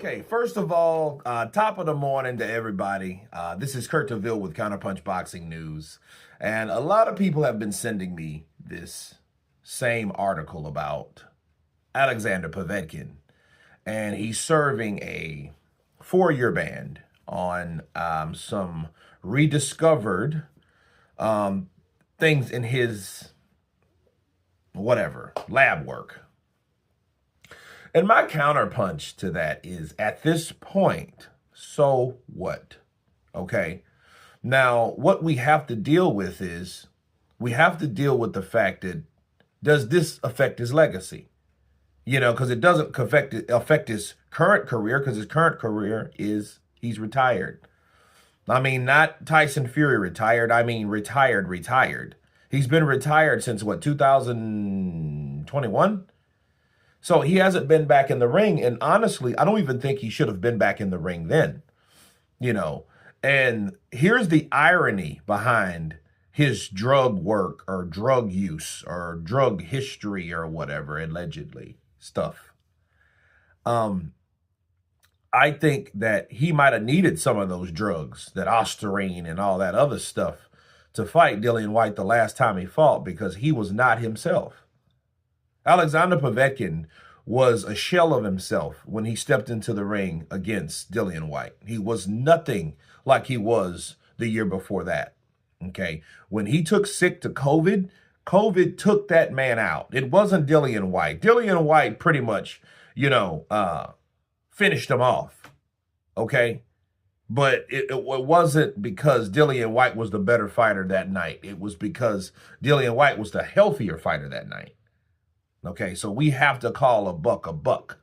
Okay, first of all, top of the morning to everybody. This is Kurt DeVille with Counterpunch Boxing News. And a lot of people have been sending me this same article about Alexander Potvetkin. And he's serving a 4-year ban on some rediscovered things in his whatever, lab work. And my counterpunch to that is, at this point, so what? Okay. Now, what we have to deal with is we have to deal with the fact that, does this affect his legacy? Because it doesn't affect his current career, because his current career is he's retired. I mean, not Tyson Fury retired. I mean, retired. He's been retired since what, 2021? So he hasn't been back in the ring. And honestly, I don't even think he should have been back in the ring then, And here's the irony behind his drug work or drug use or drug history or whatever, allegedly stuff. I think that he might have needed some of those drugs, that Ostarine and all that other stuff, to fight Dillian Whyte the last time he fought, because he was not himself. Alexander Potvetkin was a shell of himself when he stepped into the ring against Dillian Whyte. He was nothing like he was the year before that. Okay. When he took sick to COVID, COVID took that man out. It wasn't Dillian Whyte. Dillian Whyte pretty much, finished him off. Okay. But it wasn't because Dillian Whyte was the better fighter that night. It was because Dillian Whyte was the healthier fighter that night. Okay, so we have to call a buck a buck.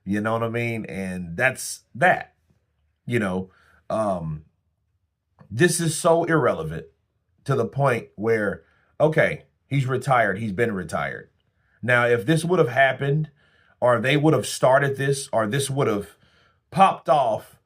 You know what I mean? And that's that. This is so irrelevant to the point where, okay, he's retired. He's been retired. Now, if this would have happened, or they would have started this, or this would have popped off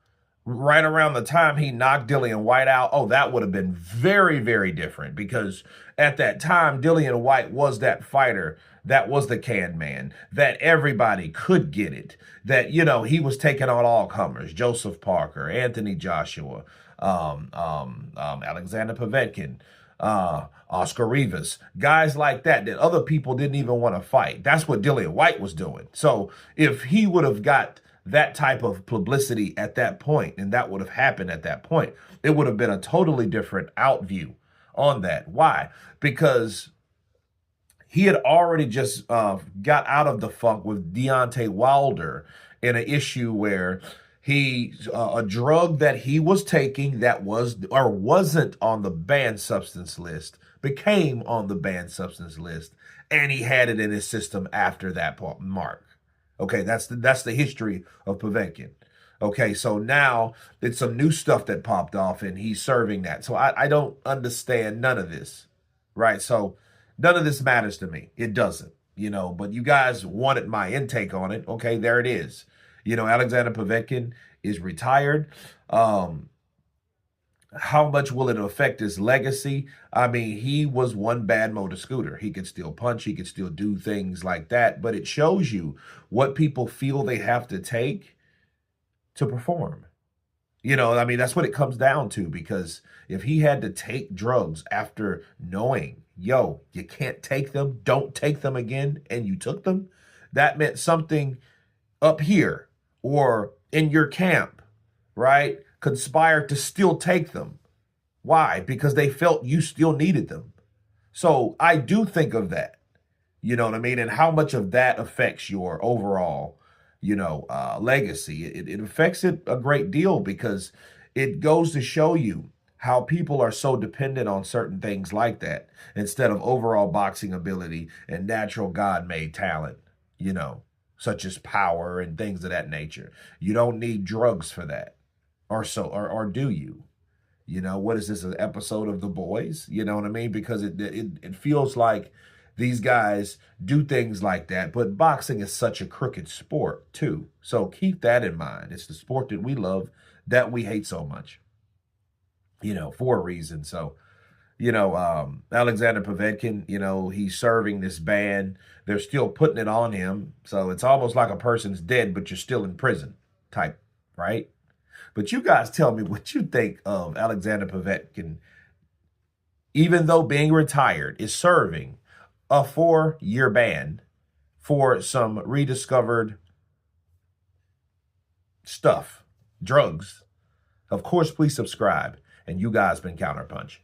right around the time he knocked Dillian Whyte out, oh, that would have been very, very different, because at that time, Dillian Whyte was that fighter that was the can man, that everybody could get it, that, he was taking on all comers, Joseph Parker, Anthony Joshua, Alexander Potvetkin, Oscar Rivas, guys like that other people didn't even want to fight. That's what Dillian Whyte was doing. So if he would have got that type of publicity at that point, and that would have happened at that point, it would have been a totally different outview on that. Why? Because he had already just got out of the funk with Deontay Wilder in an issue where a drug that he was taking that was or wasn't on the banned substance list became on the banned substance list, and he had it in his system after that mark. Okay, that's the history of Potvetkin. Okay, so now it's some new stuff that popped off, and he's serving that. So I don't understand none of this, right? So none of this matters to me. It doesn't, but you guys wanted my intake on it. Okay, there it is. Alexander Potvetkin is retired. How much will it affect his legacy? I mean, he was one bad motor scooter. He could still punch. He could still do things like that. But it shows you what people feel they have to take to perform. I mean, that's what it comes down to, because if he had to take drugs after knowing, you can't take them, don't take them again, and you took them, that meant something up here or in your camp, right, conspired to still take them. Why? Because they felt you still needed them. So I do think of that, you know what I mean? And how much of that affects your overall, legacy. It affects it a great deal, because it goes to show you how people are so dependent on certain things like that instead of overall boxing ability and natural God-made talent, such as power and things of that nature. You don't need drugs for that. Or do you? What is this, an episode of The Boys? You know what I mean? Because it feels like these guys do things like that. But boxing is such a crooked sport, too. So keep that in mind. It's the sport that we love, that we hate so much, for a reason. So, Alexander Potvetkin, he's serving this ban. They're still putting it on him. So it's almost like a person's dead, but you're still in prison. type, right? But you guys tell me what you think of Alexander Potvetkin, even though being retired, is serving a 4-year ban for some rediscovered stuff, drugs. Of course, please subscribe. And you guys been Counterpunch.